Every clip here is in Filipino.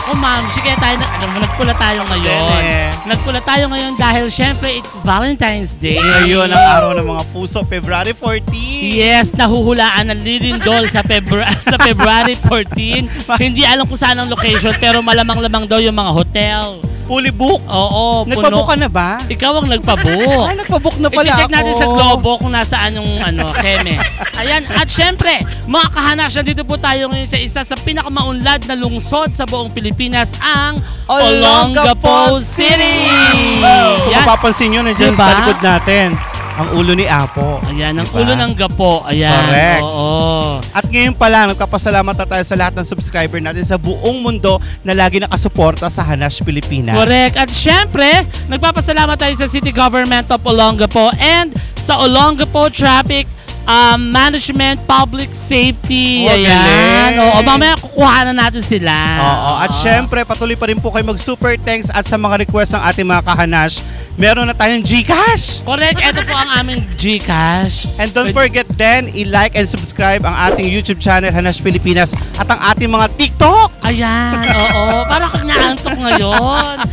Naku ma'am, sige tayo, nagpula tayo ngayon. Nagpula tayo ngayon dahil syempre it's Valentine's Day. Ngayon ang araw ng mga puso, February 14. Yes, nahuhulaan ng lilindol sa February 14. Hindi alam kung saan ang location pero malamang-lamang daw yung mga hotel. Fully book? Oo, nagpabook ka na ba? Ikaw ang nagpabook. Ay, nagpabook na pala I-check natin sa Globo kung nasaan yung keme. Ayan, at syempre, mga kahanasya, dito po tayo ngayon sa isa sa pinakamaunlad na lungsod sa buong Pilipinas, ang Olongapo City! Kung mapapansin nyo, nandiyan sa likod natin, ang ulo ni Apo. Ayan, ang ulo ng gapo. Ayan. Correct. Oo. At ngayon pala, nagpapasalamat na tayo sa lahat ng subscriber natin sa buong mundo na lagi nakasuporta sa Hanash Pilipinas. Correct. At syempre, nagpapasalamat tayo sa City Government of Olongapo and sa Olongapo Traffic Management, Public Safety. Ayan. Oo, mamaya kukuha na natin sila. Oo. At syempre, patuloy pa rin po kayo mag-super thanks at sa mga request ng ating mga kahanash, meron na tayong GCash. Correct. Ito po ang aming GCash. And don't forget then, i-like and subscribe ang ating YouTube channel, Hanash Pilipinas, at ang ating mga TikTok. Ayan. Oo. Parang kang naantok ngayon.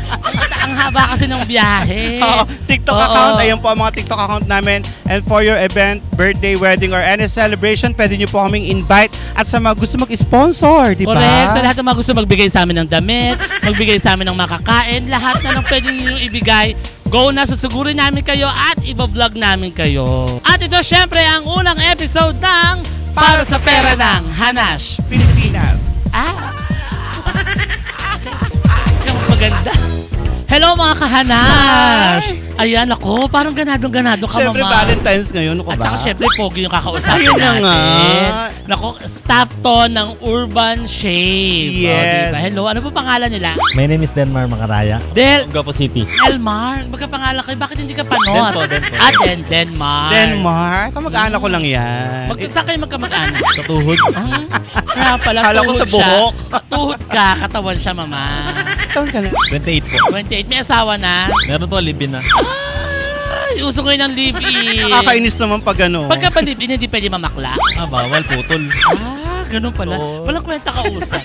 Ang haba kasi ng biyahe. TikTok account. Ayan po ang mga TikTok account namin. And for your event, birthday, wedding, or any celebration, pwede nyo po kaming invite. At sa mga gusto mag-sponsor, di ba? Correct. Sa lahat ng mga gusto magbigay sa amin ng damit, magbigay sa amin ng makakain, lahat na ng pwede nyo ibigay, go na, susugurin namin kayo at iba-vlog namin kayo. At ito syempre ang unang episode ng Para sa Pera ng Hanash Pilipinas. Yung maganda. Hello mga kahanash! Ayan ako, parang ganadong-ganado ka, Siyempre, mama. Valentine's ngayon, ano ka ba? At saka syempre, pogi yung kakausapin Ayun na nga. Naku, staff to ng Urban Shave. Yes. Diba? Hello, ano po pangalan nila? My name is Denmar Macaraya. Olongapo City. Elmar, magkapangalan kayo. Bakit hindi ka panot? Denmar. Denmar? Kamag-anak ko lang yan. Saan kayo magkamag-anak? Sa tuhod. Kaya pala, Kala ko tuhod sa buhok. siya. Tuhod ka, katawan siya, mama. Taon ka na? 28 po. 28. May asawa na? Meron po, live-in na. Ay, uso ngayon ng live-in. Nakakainis naman pag ano. Pagka ba live-in, hindi pwede mamakla? Bawal, putol. Ganun pala. Oo. Walang kwenta kausap.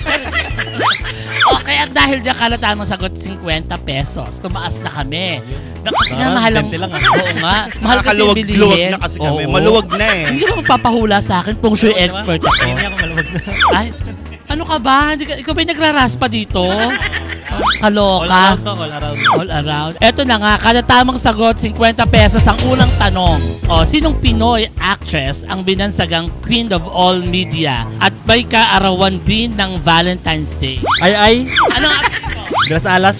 Okay, at dahil dyan kalataan mong sagot 50 pesos, tumaas na kami. Kasi nga mahal ang... 20 lang, Oo nga. Mahal kasi yung bilihin. Maluwag na kasi kami. Oo. Maluwag na eh. Hindi ka magpapahula sa akin, feng shui expert ako. Hindi ako maluwag na. Ay, ano ka ba? Ikaw ba yung nagraraspa dito? Kaloka. All around. All around. Eto na nga, kada tamang sagot, 50 pesos ang unang tanong. Sinong Pinoy actress ang binansagang Queen of All Media at may kaarawan din ng Valentine's Day? Ay. Ano nga? Grass Alas.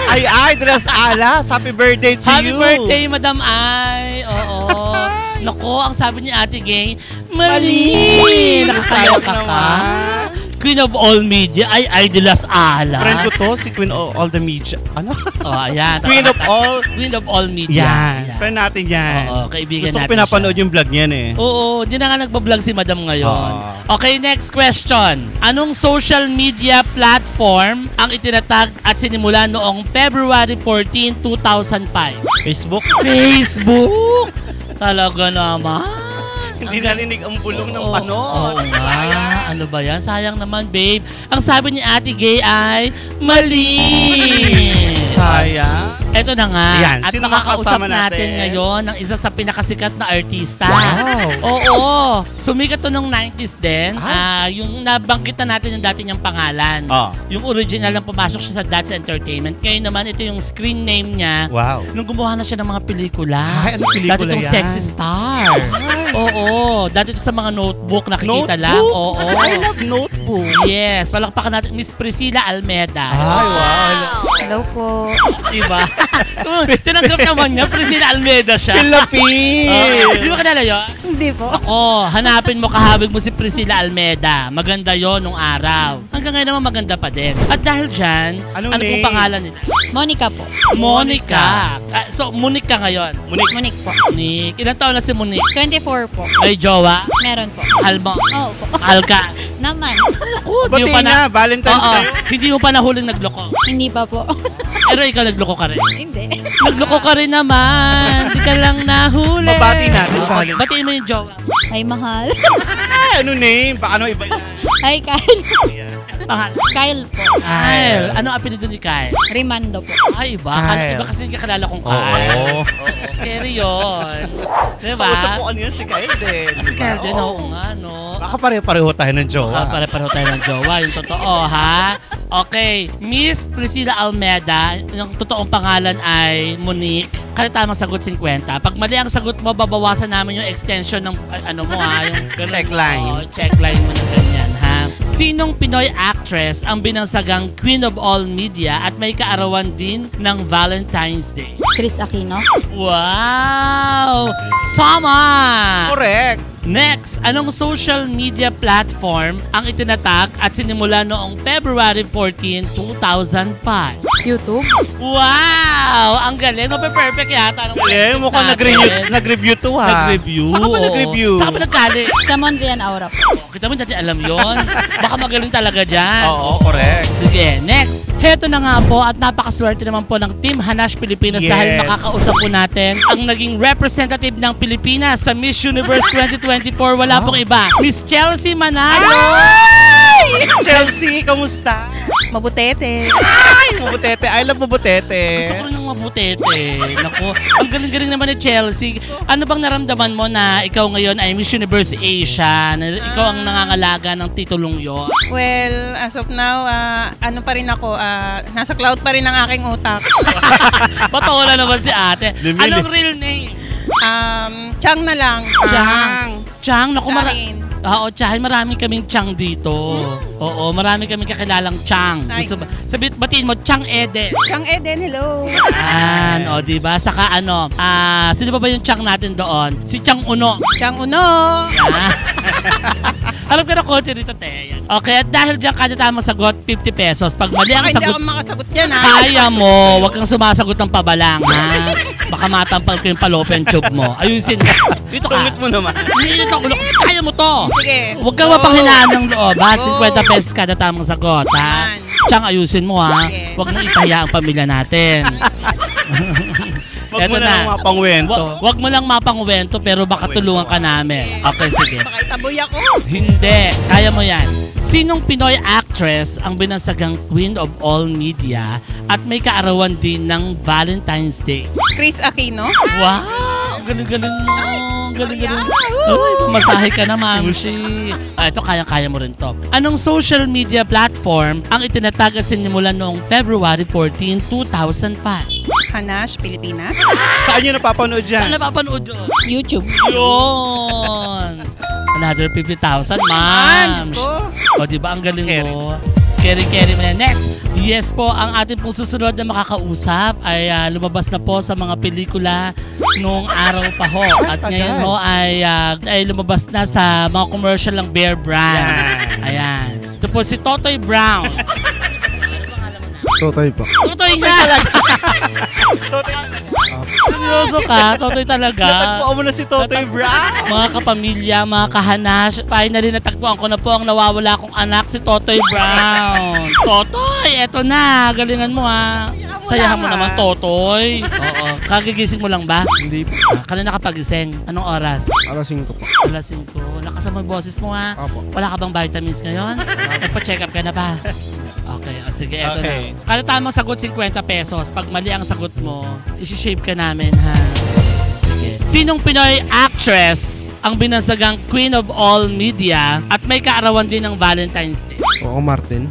Ay, Dras Alas. Happy birthday to Happy you. birthday, Madam Ay. Oo. Nako, ang sabi ni Ate Gay, mali! Nakasaya ka ka. Queen of All Media, ay de las Alas. Friend ko to, si Queen of All the Media. Ano? Ayan. Queen of All Media. Yan. Friend natin yan. Oo, kaibigan Gusto natin ko pinapanood yung vlog niyan eh. Oo, di na nga nagbablog si Madam ngayon. Okay, next question. Anong social media platform ang itinatag at sinimula noong February 14, 2005? Facebook. Facebook! Talaga naman. Hindi narinig ang bulong ng Oo panon. nga. Ano ba yan? Sayang naman, babe. Ang sabi ni Ate Gay ay mali. Sayang. Eto na nga. Ayan, At sino makakausap makakasama natin natin ngayon ng isa sa pinakasikat na artista. Wow. Oo. Sumikat to nung 90s din. Yung nabangkita natin yung dati niyang pangalan. Yung original na pumasok siya sa That's Entertainment. Ngayon naman, ito yung screen name niya. Wow. Nung gumawa na siya ng mga pelikula. Ay, ano pelikula dati itong yan? Sexy Star. Oo. Dati ito sa mga notebook nakikita lang. Oo. I love notebook. Yes. Palakpakan natin. Miss Priscilla Almeda. Ay, wow. Hello po. Diba? Tinanggap naman niya, Priscilla Almeda siya. Philippines! Di ba kilala yun? Hindi po. Hanapin mo, kahabig mo si Priscilla Almeda. Maganda yon nung araw. Hanggang ngayon naman maganda pa din. At dahil dyan, ano name? pong pangalan nila? Monica po. Monica. So, Monique ka ngayon. Monique po. Monique. Ilang taon na si Monique? 24 po. May jowa? Meron po. Mahal mo? Oo po. Mahal ka? Naman. Naku, Batiin na, Valentine's kayo. Hindi mo pa nahuling nagloko. Hindi pa po. Pero ikaw nagloko ka rin. Hindi. Nagloko ka rin naman. Hindi ka lang nahuli. Mabati natin, Valentine's. Batiin mo yung jowa. Ay, mahal. Ay, ano name? Baka ano iba yan? Ay, Kyle. Ayan. Pangalan? Kyle po. Kyle. Anong apelido ni Kyle? Rimando po. Ay, iba. Kyle. Iba kasi kakilala kong Kyle. Oo. Carry yun. Diba? Kausap mo kanina si Kyle din. Si Kyle din, oo nga, no? Baka pareho tayo ng jowa. Pare-pareho tayo ng jowa, yung totoo, ha? Okay, Miss Priscilla Almeda, yung totoong pangalan ay Monique. Kaya tamang sagot 50. Pag mali ang sagot mo, babawasan namin yung extension ng ano mo, ha? Yung ganun, Checkline. Checkline mo na ganyan, ha? Sinong Pinoy actress ang binansagang Queen of All Media at may kaarawan din ng Valentine's Day? Chris Aquino. Wow! Tama! Correct. Next, anong social media platform ang itinatag at sinimula noong February 14, 2005? YouTube. Wow! Ang galing. Perfect yata. Eh, mukhang nag-review to ha. Nag-review. Saan ka ba nag-review? Saan ka ba nagkali? Sa Mondrian Aura po. Kita mo dati alam yon. Baka magaling talaga dyan. Oo, correct. Sige, next. Heto na nga po at napakaswerte naman po ng Team Hanash Pilipinas Yes. dahil makakausap po natin ang naging representative ng Pilipinas sa Miss Universe 2024. Wala pong iba. Miss Chelsea Manalo! Chelsea, kamusta? Mabutete. Ay, mabutete. I love mabutete. Gusto ko rin ng mabutete. Naku, ang galing-galing naman ni Chelsea. Ano bang naramdaman mo na ikaw ngayon ay Miss Universe Asia? Na ikaw ang nangangalaga ng titulong yon? Well, as of now, ano pa rin ako, nasa cloud pa rin ang aking utak. Patawa na naman si ate. Lumili. Anong real name? Chang na lang. Chang, naku, Charin. Oo, Chang, marami kaming Chang dito. Oo, marami kaming kakilalang Chang. Ay. Gusto ba? Batiin mo, Chang Eden. Chang Eden, hello. Yan, o diba? Saka ano, sino ba yung Chang natin doon? Si Chang Uno. Chang Uno. Ah. Alam ka na konti rito, te. Yan. Okay, at dahil dyan kada tamang sagot, 50 pesos. Pag mali ang Baka hindi sagot, ako makasagot yan, ha? kaya mo. Huwag kang sumasagot ng pabalang, ha? Baka matampal ko yung fallopian tube mo. Ayusin mo. Dito ka. Sungit mo naman. Hindi ito, ulo. Kaya mo to. Sige. Huwag kang mapanghinaan ng loob, ha? 50 pesos kada tamang sagot, ha? Yan. Chang, ayusin mo, ha? Yes. Huwag mong ipahiya ang pamilya natin. Huwag mo Eto na lang mapangwento. Wag mo lang mapangwento pero baka tulungan ka namin. Okay, sige. Baka itaboy ako. Hindi. Kaya mo yan. Sinong Pinoy actress ang binansagang Queen of All Media at may kaarawan din ng Valentine's Day? Chris Aquino. Wow! Galing-galing mo. Galing-galing. Uy, pumasahe ka na, Mamsi. Ito, kaya-kaya mo rin to. Anong social media platform ang itinatag at sinimulan noong February 14, 2005? Hanash, Pilipinas. Saan nyo napapanood Saan dyan? napapanood yun? YouTube. Yun! Another 50,000, Man, ma'am. Diyos ko. O, di ba ang galing mo? Carry mo yan. Next, yes po, ang ating pong susunod na makakausap ay lumabas na po sa mga pelikula noong araw pa ho. At tagal. ngayon ho ay lumabas na sa mga commercial ng Bear Brand. Yan. Ayan. Ito po si Totoy Brown. Totoy po. Totoy nga! Seryoso ka? Totoy talaga? Natagpuan mo na si Totoy Brown. Mga kapamilya, mga kahanash, finally natagpuan ko na po ang nawawala kong anak, si Totoy Brown. Totoy, eto na. Galingan mo, ha. Sayahan mo naman, Totoy. Oo. Kagigising mo lang ba? Hindi po. Kanina ka pagising. Anong oras? Alas 5 po. Alas 5. Lakas mo yung boses mo, ha. Opo. Wala ka bang vitamins ngayon? Nagpa-check up ka na ba? Okay, sige, eto Okay. na. Kada tamang sagot, 50 pesos. Pag mali ang sagot mo, isi-shave ka namin, ha? Sige. Sinong Pinoy actress ang binansagang Queen of All Media at may kaarawan din ng Valentine's Day? Oo, Martin.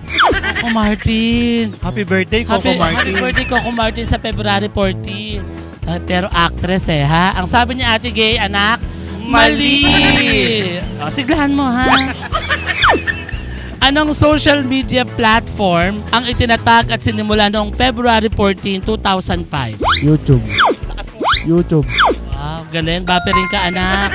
Coco Martin. Happy birthday, Coco Martin. Happy birthday, Coco Martin sa February 14. Pero actress ha? Ang sabi ni Ate Gay, anak, mali! O, siglahan mo, ha? Anong social media platform ang itinatag at sinimula noong February 14, 2005? YouTube. YouTube. Wow, galing. Baperin ka, anak.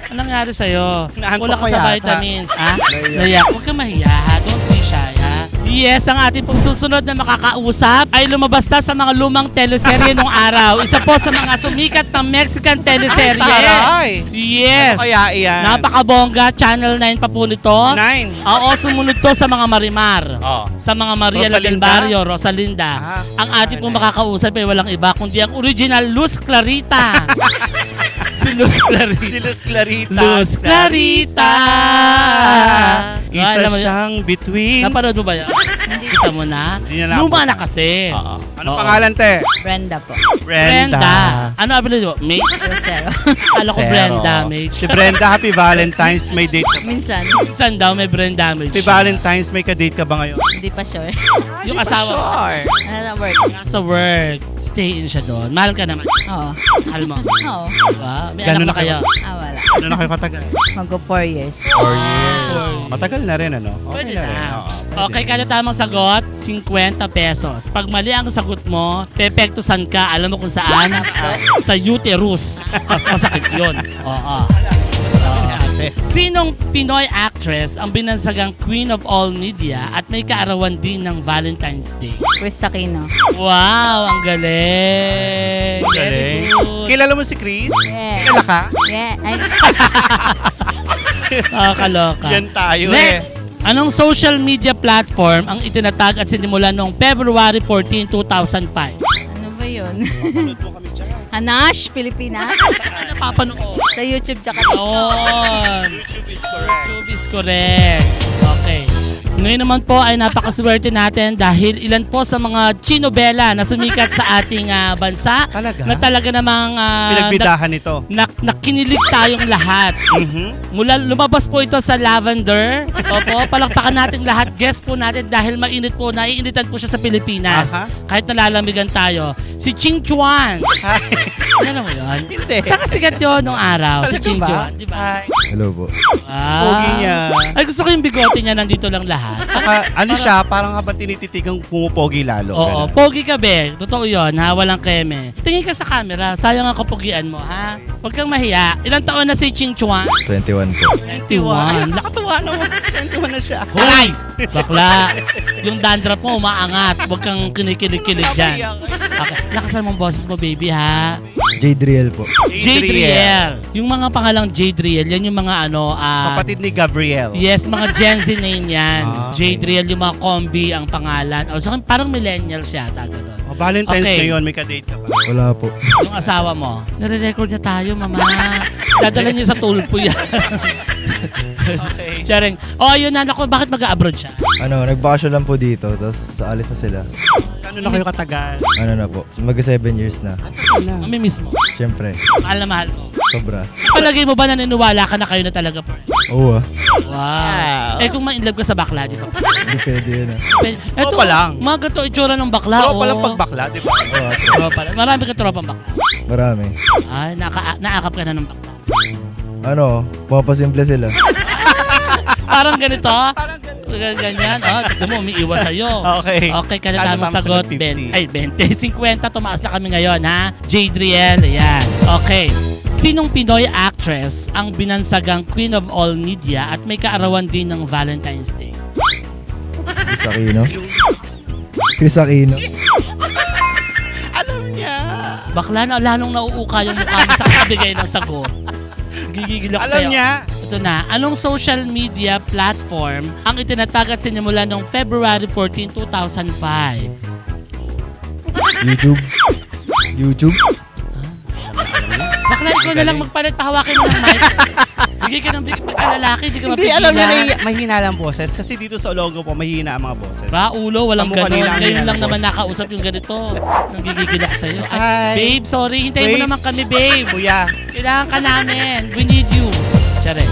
Anong nangyari sa'yo? Naantok Wala ka ka sa yata. vitamins, ha? Naiyak. Huwag ka mahiya, ha? Don't be shy, ha? Yes, ang ating pong susunod na makakausap ay lumabas na sa mga lumang teleserye nung araw. Isa po sa mga sumikat na Mexican teleserye. Taray! Yes. Ano kaya iyan? Napakabongga. Channel 9 pa po nito. 9. Oo, sumunod to sa mga Marimar. Oh. Sa mga Maria del Rosalinda? Barrio, Rosalinda. Ang ating pong makakausap ay walang iba kundi ang original Luz Clarita. Si Luz Clarita. Si Luz Clarita. Luz Clarita. Isa Alam mo yun? siyang between. Napanood mo ba yan? Kita mo na? Hindi na Luma naabutan. na kasi. Oo. Anong Oo. pangalan, te? Brenda po. Brenda. Ano apelido mo? May? Rosero. Akala ko Zero. Brenda. May. Si Brenda, happy Valentine's. May date ka ba? Minsan, Saan daw may brain damage? Happy Valentine's, may ka-date ka ba ngayon? hindi pa sure. Yung Di ba asawa mo? sure? Nasa work. Sa work. Stay in siya doon. Mahal ka naman. Oo. Mahal mo. Oo. Diba? May Ganun anak na ba kayo? Wala. Ano na kayo katagal? Maggo 4 years. 4 years. Matagal na rin, ano? Pwede na rin. na. Oo, pwede. Okay, kada tamang sagot, 50 pesos. Pag mali ang sagot mo, pepektusan ka, alam mo kung saan? Sa uterus. Mas masakit yun. Oo. Sinong Pinoy actress ang binansagang Queen of All Media at may kaarawan din ng Valentine's Day? Chris Aquino. Wow, ang galing! Very Galing. good. Kilala mo si Chris? Yes. Kilala ka? Yeah. Ay, Kaloka. Yan tayo Next! Anong social media platform ang itinatag at sinimulan noong February 14, 2005? ano ba yun? Hanash, Pilipinas. Ano papanood? Sa YouTube tsaka TikTok. Yun. YouTube is correct. YouTube is correct. Okay. Ngayon naman po ay napakaswerte natin dahil ilan po sa mga chinobela na sumikat sa ating bansa Talaga? na talaga namang Pinagbidahan ito. nakinilig tayong lahat. Mula lumabas po ito sa Lavender. Opo, palakpakan natin lahat. Guest po natin dahil mainit po, naiinitan po siya sa Pilipinas. Aha. Kahit nalalamigan tayo. Si Ching Chuan. Alam mo yun? Hindi. Nakasigat yun nung araw. Si Talaga Ching ba? Chuan. Di ba? Ay, Hello po. Pogi niya. Ay, gusto ko yung bigote niya. Nandito lang lahat. Saka, ano siya, parang habang tinititigang pumupogi lalo. Oo, Ganun. pogi ka be. Totoo yun, ha? Walang keme. Tingin ka sa camera. Sayang ang kapugian mo, ha? Huwag kang mahiya. Ilang taon na si Ching Chuan? 21 po. 21. Nakatuwa naman. 21 na siya. Hoy! Bakla! Yung dandruff mo umaangat. Huwag kang kinikilig-kilig dyan. Okay. Lakasan mong boses mo, baby, ha? Jadriel po. Jadriel. Yung mga pangalang Jadriel, yan yung mga Kapatid ni Gabriel. yes, mga Gen Z name yan. Okay. Jadriel, yung mga combi ang pangalan. O, so, parang millennials yata, gano'n. Oh, Valentine's Okay. ngayon, may ka-date ka ba? Wala po. Yung asawa mo, nare-record niya tayo, mama. Dadala niya sa tulpo yan. Okay. Charing. Oh, yun na. Naku, bakit mag-abroad siya? Ano, nagbakasyon lang po dito, tapos alis na sila. Ano na kayo katagal? Ano na po, mag-7 years na. Mamimiss mo. Siyempre, Mahal na mahal mo. sobra. Palagay mo ba naniniwala ka na kayo na talaga po? Oo ah, Wow. Eh kung ma-inlove ka sa bakla, di ba? hindi pwede yun ah. Eto, pa lang. mga gato itsura ng bakla. Tropa lang pagbakla, di ba? Oo ah, Tropa lang. Marami ka tropang bakla. marami. Ay, naakap ka na ng bakla. Ano, pumapasimple sila. Parang ganito. Ganyan. Oh, tignan mo, umiiwas sa'yo. Okay. Okay, kada Kano tamang ma'am, sagot. 50? 20. 50, tumaas na kami ngayon, ha? Jadriel, ayan. Okay. Sinong Pinoy actress ang binansagang Queen of All Media at may kaarawan din ng Valentine's Day? Chris Aquino. Chris Aquino. Alam niya. Bakla na, lalong nauuka yung mukha mo sa kabigay ng sagot. Gigigil ako Alam sa'yo. niya. Ito na, anong social media platform ang itinatag at sinimula noong February 14, 2005? YouTube. YouTube. Bakla, ikaw na lang magpalit, pahawakin mo ng mic. Bigay ka ng bigay pagkalalaki, di ka Hindi, mapigilan. alam niya na mahina lang boses. Kasi dito sa logo po, mahina ang mga boses. Ulo, walang Amo ganon. kanina ang Ngayon hinala lang ko. naman nakausap yung ganito. Nanggigigil ako sa'yo. Ay, Hi. babe, sorry. Hintayin mo Wait. naman kami, babe. Kuya. Kailangan ka namin. We need you. Tsare.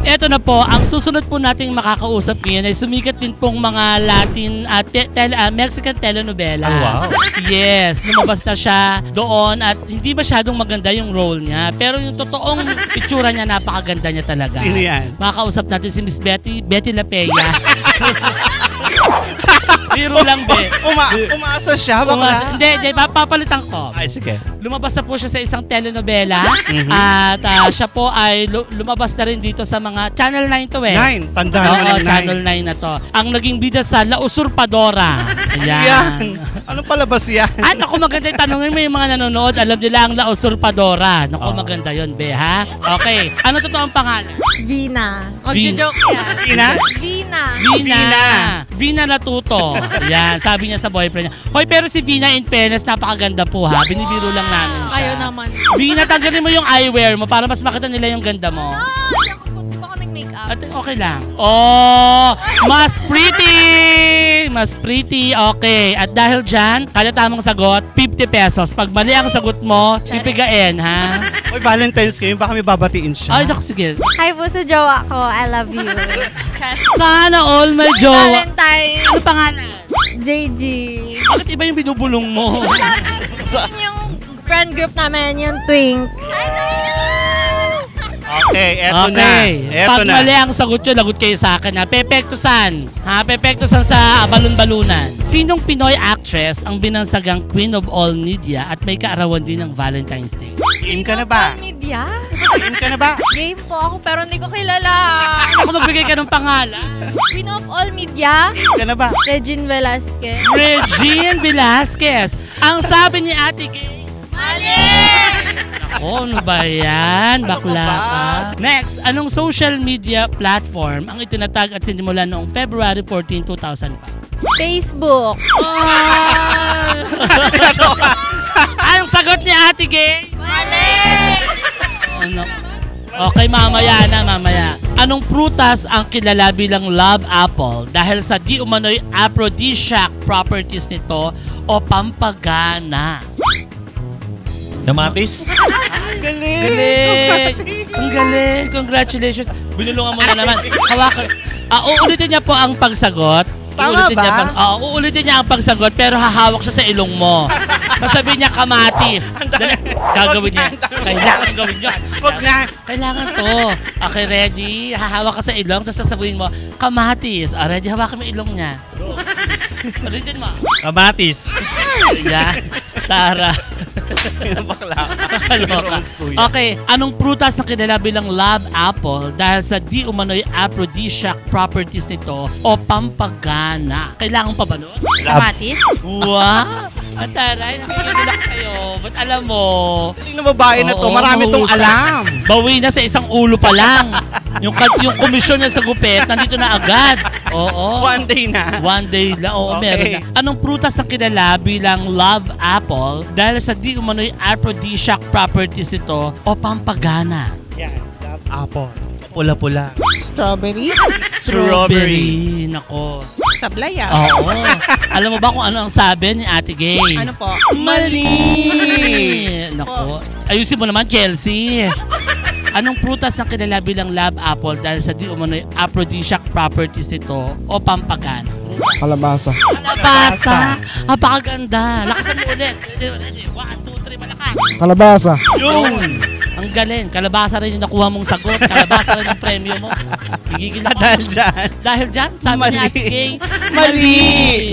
Eto na po, ang susunod po nating makakausap ngayon ay sumikat din pong mga Latin, Mexican telenovela. Oh, wow. Yes, lumabas na siya doon at hindi masyadong maganda yung role niya. Pero yung totoong itsura niya, napakaganda niya talaga. Sino yan? Makakausap natin si Miss Betty Lapella. Biro lang, be. Umaasa siya, bakla? Hindi, papalitan ko. Ay, sige. Lumabas na po siya sa isang telenovela Mhm. at siya po ay lumabas na rin dito sa mga Channel 9 to eh. 9. Tanda Oo, naman ng 9. Channel 9 na to. Ang naging bida sa La Usurpadora. Yan. Ayan. Anong palabas yan? At naku, maganda yung tanongin mo yung mga nanonood. Alam nila ang La Usurpadora. Naku, maganda yun, be, ha? Okay. Ano totoo ang pangalan? Vina. Magjo-joke yan. Ina? Vina. Vina. Vina Natuto. Yan, sabi niya sa boyfriend niya. Hoy, pero si Vina, in fairness, napakaganda po ha. Binibiro lang namin siya. Ayaw naman. Vina, tanggalin mo yung eyewear mo para mas makita nila yung ganda mo. Hindi ako po, di ba ako nag-makeup? At okay lang. Oh, mas pretty! Mas pretty. Okay. At dahil dyan, kada tamang sagot, 50 pesos. Pag mali ang sagot mo, pipigain, ha? Uy, Valentine's kayo, baka may babatiin siya. Ay, naku, sige. Hi po sa jowa ko. I love you. Sana all my jowa. Valentine. Ano pangalan? JG. Bakit iba yung binubulong mo? Yung friend group namin, yung Twinks. Okay, eto na. Eto Pag na. mali ang sagot nyo, lagot kayo sa akin, ha? Pepektusan. Ha? Pepektusan sa balon-balunan. Sinong Pinoy actress ang binansagang Queen of All Media at may kaarawan din ng Valentine's Day? Game ka na ba? Media? Game ka na ba? Game po ako pero hindi ko kilala. Ako magbigay ka ng pangalan. Queen of all media? Game ka na ba? Regine Velasquez. Regine Velasquez. Ang sabi ni Ate Gay. Mali! Ako, ano ba yan? Bakla Ano ka. Next, anong social media platform ang itinatag at sinimulan noong February 14, 2005? Facebook. Ang sagot ni Ate Gay? Mali! Ano? Okay, mamaya na, mamaya. Anong prutas ang kilala bilang love apple dahil sa di umano'y aphrodisiac properties nito o pampagana? Kamatis? Ang galing! Galing! Ang galing! Congratulations! Binulungan mo na naman. Hawakan. Uulitin niya po ang pagsagot. Tama Uulitin niya ba? uulitin niya ang pagsagot pero hahawak siya sa ilong mo. Sasabihin niya kamatis. Dali, gagawin niya. Kailangan gawin niya. Wag na. Kailangan to. Okay, ready? Hahawak ka sa ilong tapos sasabihin mo, kamatis. Ready? Hawakan mo ilong niya. Ulitin mo. Kamatis. Yan. Tara. Bakla. Kakaloka. Okay, anong prutas na kilala bilang love apple dahil sa di umano'y aphrodisiac properties nito o pampagana? Kailangan pa ba nun? Kamatis? Wow! Ang taray, nagigilak kayo. Ba't alam mo? Galing na babae na to. Oo, Marami tong mahusay. alam. Bawi na sa isang ulo pa lang. Yung komisyon niya sa gupit, nandito na agad. Oo. One day na. One day lang. Oo, Okay. meron na. Anong prutas ang kilala bilang love apple dahil sa di umano'y aphrodisiac properties nito o pampagana? Yan. Love apple. Pula-pula. Strawberry? Strawberry. Nako. Sablay ah. Oo. Alam mo ba kung ano ang sabi ni Ate Gay? Ano po? Mali! Nako. Ayusin mo naman, Chelsea. Anong prutas na kilala bilang love apple dahil sa di umano'y aphrodisiac properties nito o pampagana? Kalabasa. Kalabasa! Napakaganda! Lakasan mo ulit. 1, 2, 3, malakas! Kalabasa. Yun! Ang galing. Kalabasa rin yung nakuha mong sagot. Kalabasa rin ang premyo mo. Gigigil ako. Dahil dyan. Dahil dyan, sabi Mali. ni Ate Gay, Mali!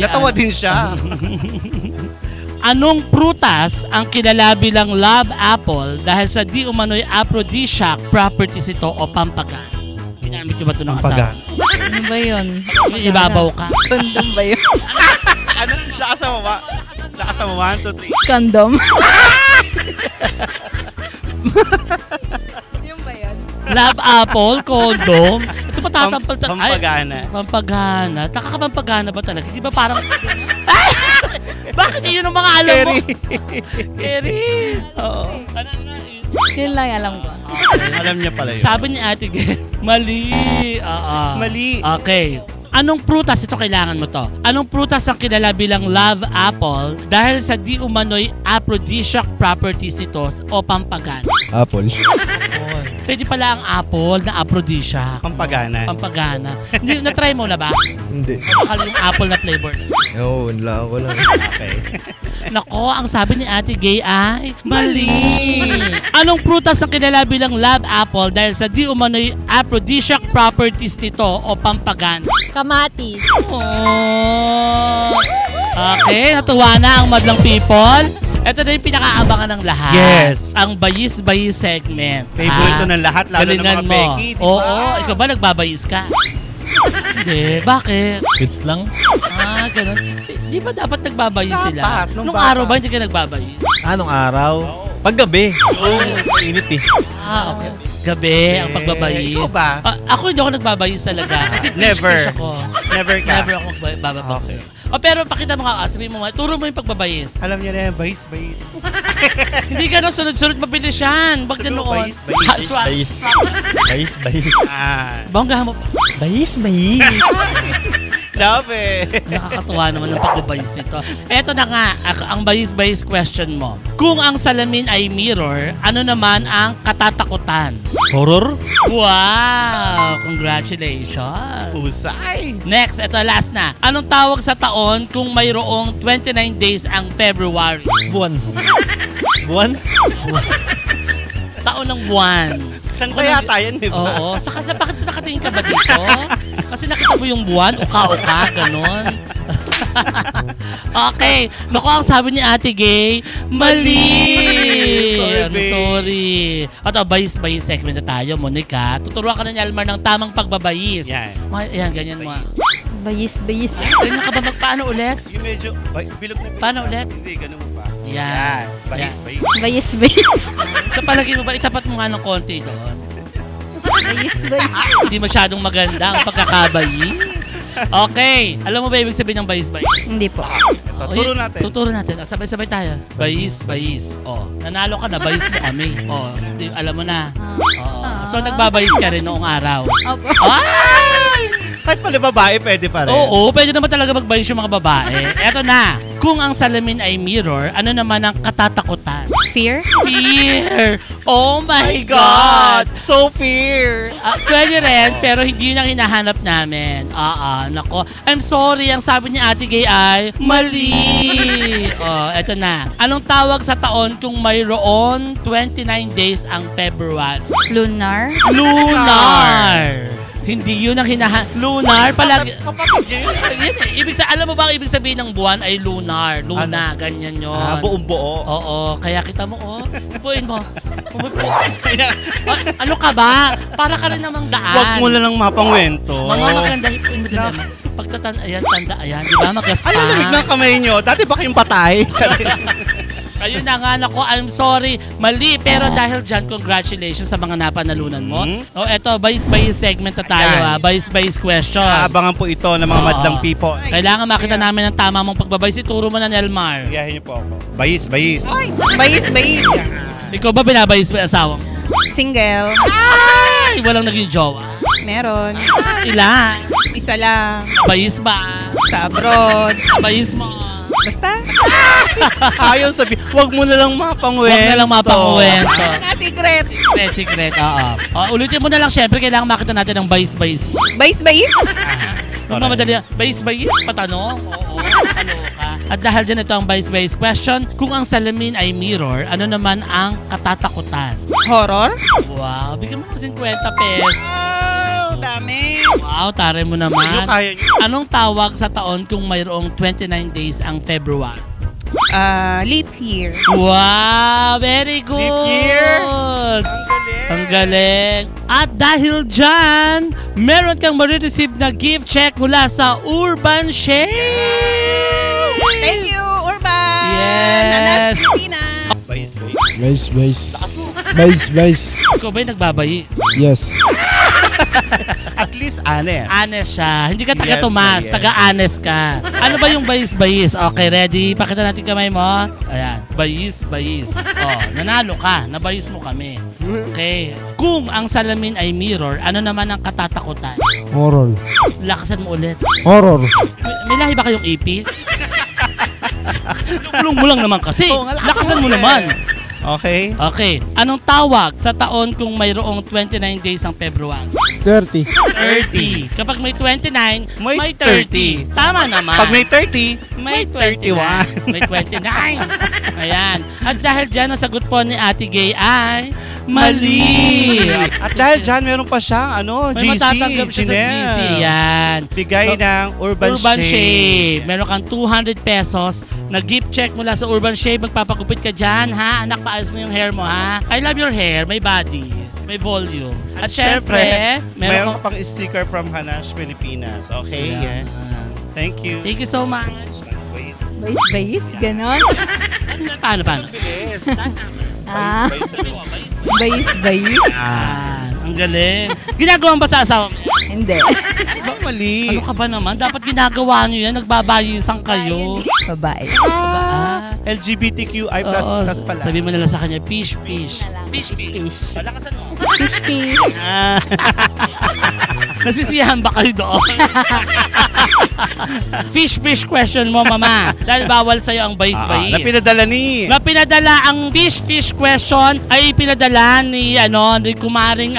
Natawa din siya. Anong prutas ang kilala bilang love apple dahil sa di umano'y aphrodisiac properties ito o pampagana? Ginamit nyo ba ito ng asawa? Pampagana. Ano ba yun? Ibabaw ka. Condom ba yun? Ano? Lakasan mo ba? Lakasan mo. 1, 2, 3. Condom? Yung ba yun? Love apple, condom. Ito pa tatampal. Pampagana. Pampagana. Taka ka pampagana ba talaga? Di ba parang... Bakit yun ang mga alam mo? Kerry. Oo. Ano na? Yun lang alam ko. Alam niya pala yun. Sabi ni Ate Gay, mali. Mali. Okay. Anong prutas? Ito kailangan mo to. Anong prutas ang kilala bilang love apple dahil sa di umano'y aphrodisiac properties nito o pampagana? Apple. Pwede pala ang apple na aphrodisiac. Pampagana. Pampagana. Hindi, na-try mo na ba? Hindi. Bakal yung apple na flavor. Oo, wala ko lang. Okay. Nako, ang sabi ni Ate Gay ay mali. Anong prutas ang kilala bilang love apple dahil sa di umano'y aphrodisiac properties nito o pampagana? Kamatis. Oh. Okay, natuwa na ang madlang people. Ito na yung pinakaabangan ng lahat. Yes. Ang bayis-bayis segment. Favorite to ng lahat, lalo ng Galingan mga mo. Becky, di ba? Oo, ikaw ba nagbabayis ka? Hindi, bakit? Kids lang? Ganun. Di ba dapat nagbabayis sila? Dapat, nung Nung bata. araw ba hindi ka nagbabayis? Anong araw? Paggabi. Init eh. Okay. Gabi ang pagbabayis. Ikaw ba? Ako hindi ako nagbabayis talaga. Kasi Never. fish ako. Never ka. Never ako magbababak. Okay. O pero pakita mo nga, sabihin mo nga, turo mo yung pagbabayis. Alam niya na yan, bayis. Hindi ka no, sunod-sunod mabilis yan. Wag Sunod, ganoon. bayis, bayis. Ha, swap. Bayis. Bonggahan mo pa. Bayis. Love it. Nakakatuwa naman ang pagbabayis nito. Eto na nga, ang bayis-bayis question mo. Kung ang salamin ay mirror, ano naman ang katatakutan? Horror? Wow! Congratulations! Usay. Next, ito last na. Anong tawag sa taon kung mayroong 29 days ang February? Buwan. Taon ng buwan. Saan kaya tayo, di ba? Oo. Bakit nakatingin ka ba dito? Kasi nakita mo yung buwan, uka-uka, ganon. Okay. Naku, ang sabi ni Ate Gay, mali! Sorry. At bayis-bayis segment na tayo, Monica. Tuturuan ka na ni Almar ng tamang pagbabayis. Yan. Yan, ganyan mo. Bayis. Ganyan ka ba paano ulit? Yung medyo, bilog na. Paano ulit? Hindi, ganun mo pa. Yan. Bayis. Bayis. Sa palagay mo ba, itapat mo nga ng konti doon? Bayis. Hindi masyadong maganda ang pagkakabayis. Okay. Alam mo ba ibig sabihin ng bayis-bayis? Hindi po. Tuturo natin. Tuturo natin. Sabay-sabay tayo. Bayis. Oh, nanalo ka na. Bayis mo kami. Oh, alam mo na. Oh. So, nagbabayis ka rin noong araw. Opo. Ay! Kahit pala babae, pwede pa rin. Oo, pwede naman talaga magbayis yung mga babae. Eto na. Kung ang salamin ay mirror, ano naman ang katatakutan? Fear? Fear! Oh my My God! God! So fear! Pwede rin, pero hindi yun ang hinahanap namin. Nako. I'm sorry, ang sabi ni Ate Gay ay mali! Eto na. Anong tawag sa taon kung mayroon 29 days ang February? Lunar? Lunar! Hindi yun ang Lunar palagi. Kapatid niya yun. Alam mo ba ang ibig sabihin ng buwan ay lunar? Luna, ganyan yun. Buong buo. Oo, kaya kita mo, pupuin mo. Ano ka ba? Para ka rin namang daan. Huwag mo lang mapangwento. Mga maganda, ipuin mo din. Tanda, ayan, di ba? Magaspang. Ay, lamig ng kamay nyo. Dati ba kayong patay? Ayun na nga, nako, I'm sorry. Mali, pero dahil dyan, congratulations sa mga napanalunan mo. Eto, bayis-bayis segment na tayo, Ayan. Bayis-bayis question. Abangan po ito ng mga madlang people. Kailangan makita namin ang tama mong pagbabayis. Ituro mo na, Nelmar. Igahin niyo po ako. Bayis. Bayis. Ikaw ba binabayis mo yung asawa mo? Single. Ay, walang naging jowa. Meron. Ilan? Isa lang. Bayis ba? Sa abroad. Bayis mo. Basta. Ayaw sabi, huwag mo na lang mapangwento. Huwag na lang mapangwento. Secret. Secret, oo. Ulitin mo na lang, syempre, kailangan makita natin ang bayis-bayis. Bayis. Kung mamadali, bayis-bayis, patanong. Oo, kaloka. At dahil dyan ito ang bayis-bayis question, kung ang salamin ay mirror, ano naman ang katatakutan? Horror? Wow, bigyan mo ng 50 pesos. Wow, dami. Wow, taray mo Ano naman. kaya niyo? Anong tawag sa taon kung mayroong 29 days ang February? Leap year. Wow, very good. Leap year. Ang galing. At dahil dyan, meron kang marireceive na gift check mula sa Urban Shade. Thank you, Urban. Yes. Nanas, Pilipinas. Bayis. Ikaw ba'y nagbabayi? Yes. At least honest. Honest siya. Hindi ka taga-Tomas, Yes. taga-honest ka. Ano ba yung bayis-bayis? Okay, ready? Pakita natin kamay mo. Ayan, bayis-bayis. Nanalo ka. Nabayis mo kami. Okay. Kung ang salamin ay mirror, ano naman ang katatakutan? Horror. Lakasan mo ulit. Horror. May lahi ba kayong ipis? Tulong mo lang naman kasi. Oo nga, Lakasan mo eh. naman. Okay. Okay. Anong tawag sa taon kung mayroong 29 days ang February? 30. 30. Kapag may 29, May may 30. Tama naman. Pag may 30, may 21. May 29. Ayan. At dahil dyan, ang sagot po ni Ate Gay ay mali. At dahil dyan, meron pa siyang May GC. matatanggap siya sa Janelle. GC. Yan. Bigay So, ng Urban Shave. Shave. Meron kang 200 pesos na gift check mula sa Urban Shave. Magpapagupit ka dyan, ha? Anak, paayos mo yung hair mo, ha? I love your hair. May body. May volume. At syempre, meron ka pang sticker from Hanash, Pilipinas. Okay? Ayan. Yeah. Thank you. Thank you so much. Bayis. Ganon? Paano? Bilis. Ah, Sabi mo, bayis. bayis. Ang galing. Ginagawa ba sa asawa mo? Hindi. mali. Ano ka ba naman? Dapat ginagawa nyo yan. Nagbabayisan kayo. Babae. LGBTQI++ pala. Sabi mo nila sa kanya, fish. Fish. Fish. Palakasan mo. Fish. Ah. Nasisiyahan ba kayo doon? Fish question mo, mama. Dahil bawal sa'yo ang bayis-bayis. Na pinadala ni. Na pinadala ang fish question ay pinadala ni kumaring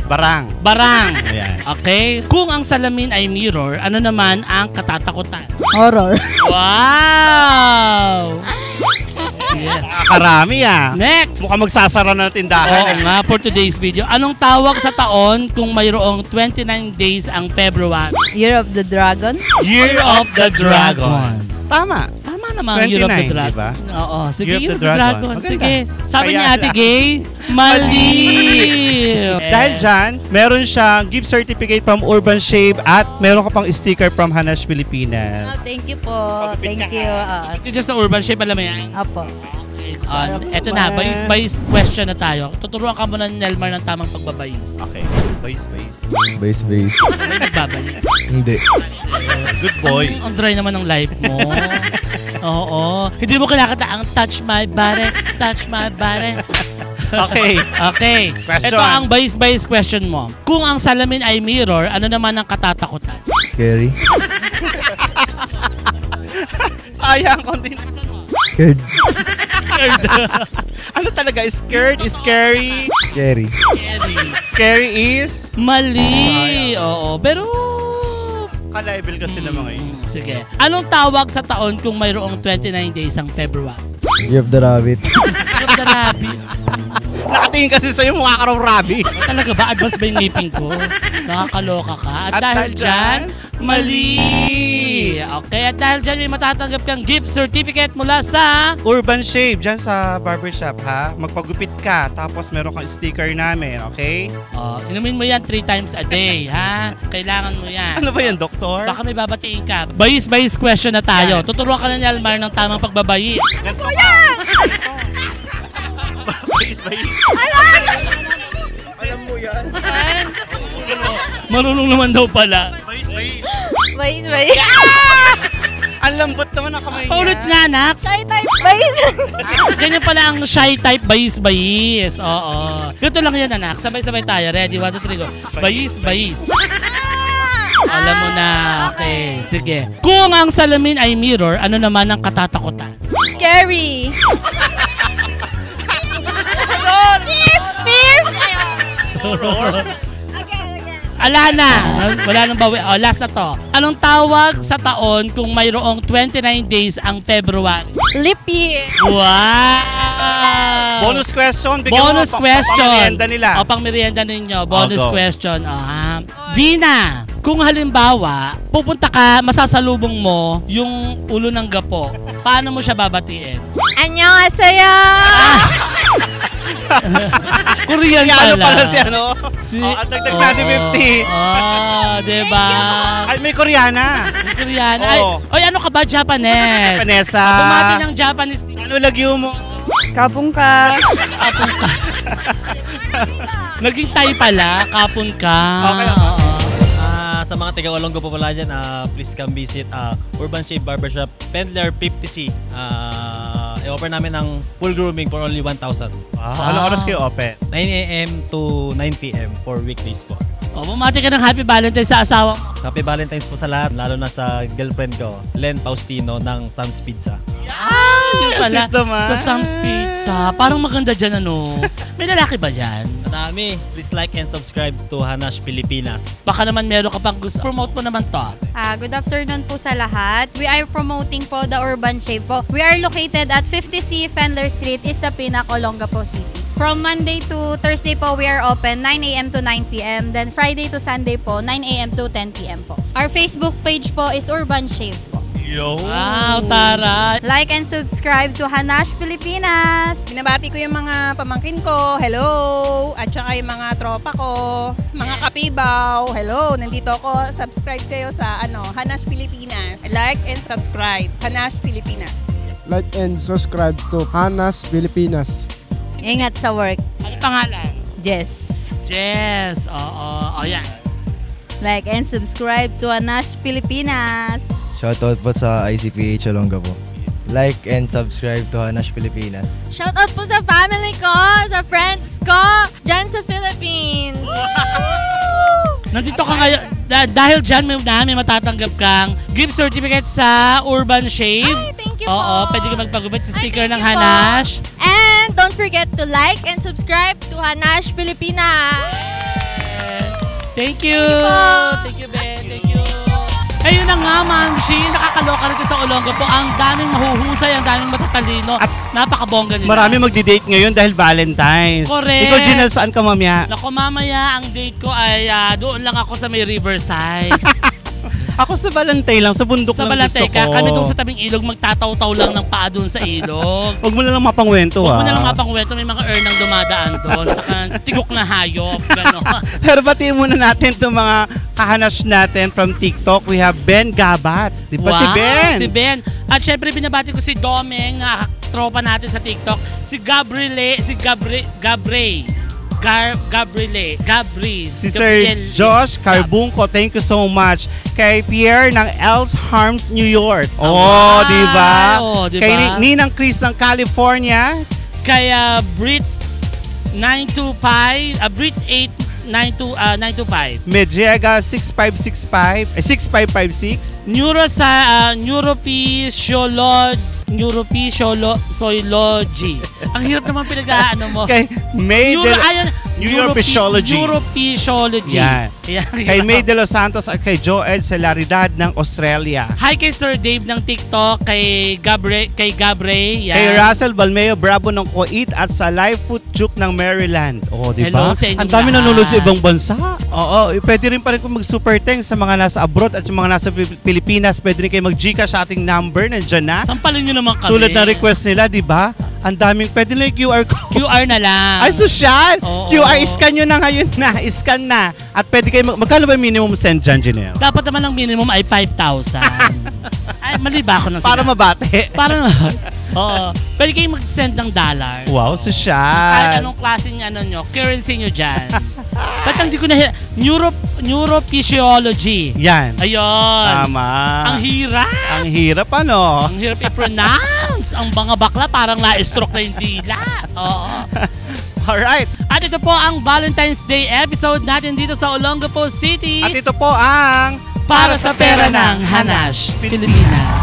Barang. Ayan. Okay? Kung ang salamin ay mirror, ano naman ang katatakutan? Horror. Wow! Yes. Karami Next! Mukhang magsasara na ng tindahan. Oo nga, for today's video. Anong tawag sa taon kung mayroong 29 days ang February? Year of the Dragon. Year of the Dragon. Tama. Tama naman, Year of the 29, Dragon. diba? Oo, sige, Year of the Dragon. Maganda. Sige. Sabi ni Kaya Ate Gay, mali! Dahil dyan, meron siyang gift certificate from Urban Shave at meron ka pang sticker from Hanash Pilipinas. Thank you po. Pagupit Thank ka, you. Ito dyan sa Urban Shape, alam mo yan? Apo. Eto na, bayis question na tayo. Tuturuan ka muna ni Nelmar ng tamang pagbabayis. Okay. Base. Base. May nagbabayis. Hindi. Good boy. Ang dry naman ng life mo. Oo. Hindi mo kinakata ang touch my body. Okay. Question. Ito ang bayis question mo. Kung ang salamin ay mirror, ano naman ang katatakutan? Scary. Sayang, konti na. Scared. Ano talaga? Scared? Scary? Scary. Scary is? Mali. Oo. Pero... Ka-level kasi ng mga yun. Sige. Anong tawag sa taon kung mayroong 29 days ang February? Year of the Rabbit. Year of the Rabbit. Nakatingin kasi sa'yo mukha ka raw rabbit. Talaga ba? Advance ba yung ngipin ko? Nakakaloka ka. At dahil dyan, mali! Okay, at dahil dyan may matatanggap kang gift certificate mula sa... Urban Shave, dyan sa barbershop ha. Magpagupit ka, tapos meron kang sticker namin, okay? Inumin mo yan 3 times a day, ha? Kailangan mo yan. Ano ba yan, doktor? Baka may babatiin ka. Bayis question na tayo. Yan. Tuturuan ka na ni Almar ng tamang pagbabayis. Ganito yan! Bayis. Alam mo yan? Marunong naman daw pala. Bayis. Ang lambot naman ang kamay niya. Paulit nga, anak. Shy type. Bayis. Ganyan pala ang shy type, bayis. Oo. Ganito lang yan, anak. Sabay-sabay tayo. Ready? 1, 2, 3, go. Bayis. Alam mo na. Okay, sige. Kung ang salamin ay mirror, ano naman ang katatakutan? Scary. Ala na. Wala nang bawi. Last na to. Anong tawag sa taon kung mayroong 29 days ang February? Leap year. Wow! Bonus question. Bigyan Bonus mo question. pang-merienda nila. O, pang merienda ninyo. Bonus go. question. Dina, kung halimbawa, pupunta ka, masasalubong mo yung ulo ng gapo, paano mo siya babatiin? Annyeonghaseyo. Korean Ano pala. pala si ano? At dagdag natin 50. Diba? Ay, may Koreana. Korean. Oo. Ay, ano ka ba? Japanese. Vanessa. Bumati ng Japanese. Ano lagyo mo? Kapong ka. Kapon ka. Naging Thai pala. Kapon ka. Okay. Oo. Sa mga taga-Olongo po pala dyan, please come visit Urban Shave Barbershop, Pendler 50C. I-offer namin ang full grooming for only 1,000. Ano oras kayo open? 9 a.m. to 9 p.m. for weekdays po. Bumati ka ng Happy Valentine's sa asawa. Happy Valentine's po sa lahat, lalo na sa girlfriend ko, Len Faustino ng Sam's Pizza. Yun pala. sweet naman. Sa Sam's Pizza. Parang maganda dyan, ano? May lalaki ba dyan? Madami. Please like and subscribe to Hanash Pilipinas. Baka naman meron ka pang gusto. Promote mo naman to. Good afternoon po sa lahat. We are promoting po the Urban Shave po. We are located at 50C Fendler Street, Istapinac, Olongapo City. From Monday to Thursday po, we are open 9 a.m. to 9 p.m. Then Friday to Sunday po, 9 a.m. to 10 p.m. po. Our Facebook page po is Urban Shave po. Yo. Wow, Tara. Like and subscribe to Hanash Pilipinas. Binabati ko yung mga pamangkin ko, hello! At saka yung mga tropa ko, mga kapibaw, hello! Nandito ako, subscribe kayo sa Hanash Pilipinas. Like and subscribe, Hanash Pilipinas. Like and subscribe to Hanash Pilipinas. Ingat sa work. Ano pangalan? Yes. Jess. Oo. O yan. Like and subscribe to Hanash Pilipinas. Shoutout po sa ICPH Olongapo. Like and subscribe to Hanash Pilipinas. Shoutout po sa family ko, sa friends ko, dyan sa Philippines. Nandito ka ngayon, dahil dyan may matatanggap kang gift certificate sa Urban Shave. Ay, thank you po. Oo, pwede ka magpagubit sa sticker Ay, ng thank you Hanash. po. And don't forget to like and subscribe to Hanash Pilipinas. Thank you. Thank Thank you, you po. Ben. Thank you. Ayun na nga, Ma'am Shi. Nakakaloka rin sa Olongapo. Ang daming mahuhusay, ang daming matatalino. At napakabongga nila. Marami magdi-date ngayon dahil Valentine's. Correct. Ikaw, Jinel, saan ka mamaya? Naku, mamaya, ang date ko ay doon lang ako sa may Riverside. Ako sa Balantay lang, sa bundok Sa lang gusto Balantay ko. ka, kami doon sa tabing ilog, magtataw-taw lang ng paa doon sa ilog. Huwag mo na lang mapangwento, Huwag mo na lang mapangwento, may mga ernang dumadaan doon, saka tigok na hayop, gano'n. Pero batiin muna natin itong mga kahanash natin from TikTok. We have Ben Gabat. Di ba si Ben? Si Ben. At syempre binabati ko si Domeng, tropa natin sa TikTok. Si Gabri. Si Sir Josh Carbunco, thank you so much. Kay Pierre ng Els Harms, New York. Oh, di ba? Oh, diba? Kay Ninang Chris ng California. Kay Brit 925, Brit 925. Medjega 6556. Neurophysiology. Ang hirap naman pinag-aano mo. Kay May Neurophysiology. Neurophysiology. Yan. Yan. Kay May de los Santos at kay Joel Celaridad ng Australia. Hi kay Sir Dave ng TikTok, kay Gabre, yan. Kay Russell Balmeo Bravo ng Kuwait at sa Live Food Juke ng Maryland. Oh, di ba? Hello sa inyong Ang dami lahat. nanonood sa ibang bansa. Oo, pwede rin pa rin kung mag-super thanks sa mga nasa abroad at yung mga nasa Pilipinas. Pwede rin kayo mag-Gcash sa ating number, nandiyan na. Sampalin nyo naman kami. Tulad ng request nila, di ba? Ang daming, pwede lang yung QR code. QR na lang. Ay, sosyal! Oo. QR, scan nyo na ngayon na. Scan na. At pwede kayo, magkano ba minimum send dyan, Janelle? Dapat naman ang minimum ay 5,000. Ay, mali ba ako na Para mabate. Para oo. Pwede kayong mag-send ng dollar. Wow, Kahit sosyal. anong klaseng currency nyo dyan. Ba't hindi ko na neurophysiology. Yan. Ayun. Tama. Ang hirap. Ang hirap, ano? Ang hirap i-pronounce. Ang mga bakla parang na-stroke na yung dila. Oo. Alright. At ito po ang Valentine's Day episode natin dito sa Olongapo City. At ito po ang para sa pera ng Hanash Pilipinas.